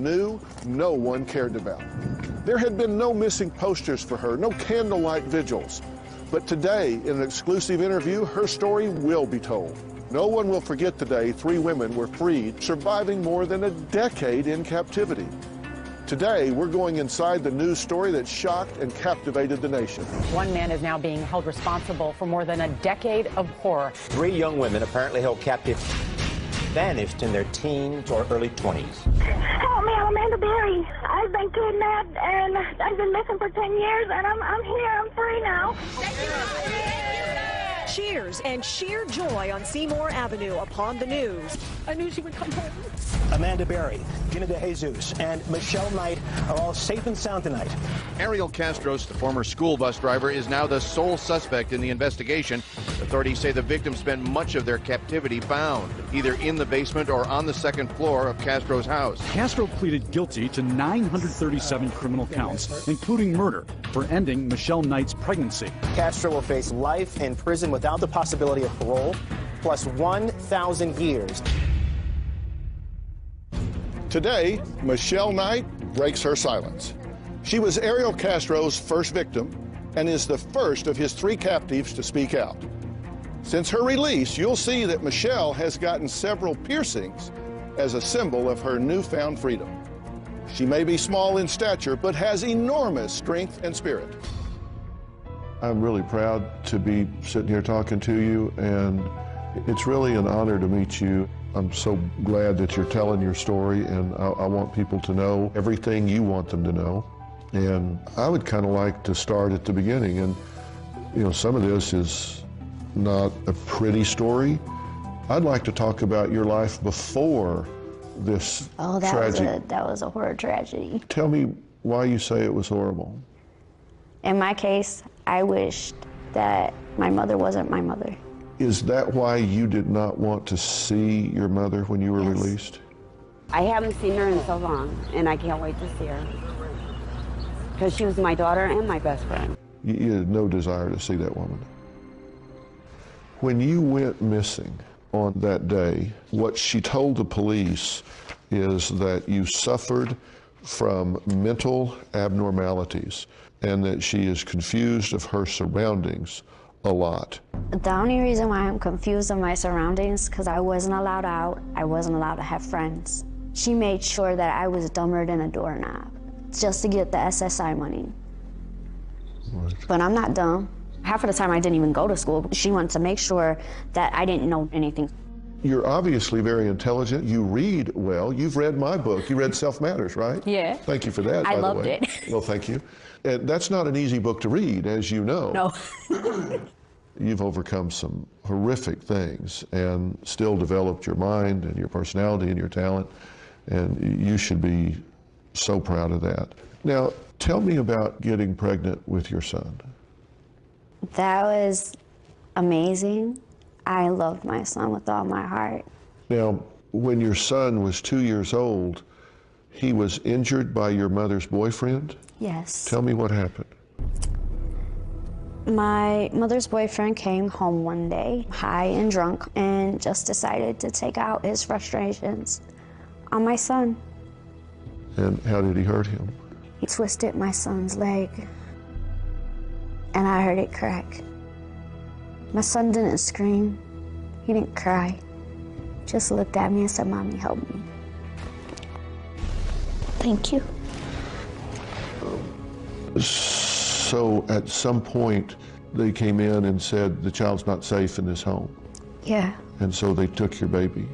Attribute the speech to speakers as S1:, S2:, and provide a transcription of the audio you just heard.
S1: knew, no one cared about. There had been no missing posters for her, no candlelight vigils. But today, in an exclusive interview, her story will be told. No one will forget the day 3 women were freed, surviving more than a decade in captivity. Today, we're going inside the news story that shocked and captivated the nation.
S2: One man is now being held responsible for more than a decade of horror.
S3: 3 young women apparently held captive vanished in their teens or early 20s.
S4: Help me, I'm Amanda Berry. I've been kidnapped and I've been missing for 10 years and I'm here, I'm free now.
S5: Cheers and sheer joy on Seymour Avenue upon the news.
S2: I knew she would come home.
S6: Amanda Berry, Gina DeJesus, and Michelle Knight are all safe and sound tonight.
S7: Ariel Castros, the former school bus driver, is now the sole suspect in the investigation. Authorities say the victim spent much of their captivity bound, either in the basement or on the 2nd floor of Castro's house.
S8: Castro pleaded guilty to 937 criminal counts, including murder, for ending Michelle Knight's pregnancy.
S6: Castro will face life in prison without the possibility of parole, plus 1,000 years.
S1: Today, Michelle Knight breaks her silence. She was Ariel Castro's first victim and is the first of his 3 captives to speak out. Since her release, you'll see that Michelle has gotten several piercings as a symbol of her newfound freedom. She may be small in stature, but has enormous strength and spirit. I'm really proud to be sitting here talking to you, and it's really an honor to meet you. I'm so glad that you're telling your story, and I want people to know everything you want them to know. And I would kind of like to start at the beginning. And, you know, some of this is not a pretty story. I'd like to talk about your life before this tragedy.
S9: That was a horror tragedy.
S1: Tell me why you say it was horrible.
S9: In my case, I wished that my mother wasn't my mother.
S1: Is that why you did not want to see your mother when you were released?
S10: I haven't seen her in so long, and I can't wait to see her. Because she was my daughter and my best friend.
S1: You had no desire to see that woman. When you went missing on that day, what she told the police is that you suffered from mental abnormalities and that she is confused of her surroundings a lot.
S9: The only reason why I'm confused of my surroundings because I wasn't allowed out, I wasn't allowed to have friends. She made sure that I was dumber than a doorknob just to get the SSI money.
S1: Right.
S9: But I'm not dumb. Half of the time I didn't even go to school. She wanted to make sure that I didn't know anything.
S1: You're obviously very intelligent. You read well. You've read my book. You read Self Matters, right?
S9: Yeah.
S1: Thank you for that, by the way.
S9: I loved it.
S1: Well, thank you. And that's not an easy book to read, as you know.
S9: No.
S1: You've overcome some horrific things and still developed your mind and your personality and your talent, and you should be so proud of that. Now, tell me about getting pregnant with your son.
S9: That was amazing. I loved my son with all my heart.
S1: Now, when your son was 2 years old, he was injured by your mother's boyfriend?
S9: Yes.
S1: Tell me what happened.
S9: My mother's boyfriend came home one day, high and drunk, and just decided to take out his frustrations on my son.
S1: And how did he hurt him?
S9: He twisted my son's leg, and I heard it crack. My son didn't scream. He didn't cry. Just looked at me and said, "Mommy, help me." Thank you.
S1: So at some point, they came in and said, the child's not safe in this home.
S9: Yeah.
S1: And so they took your baby.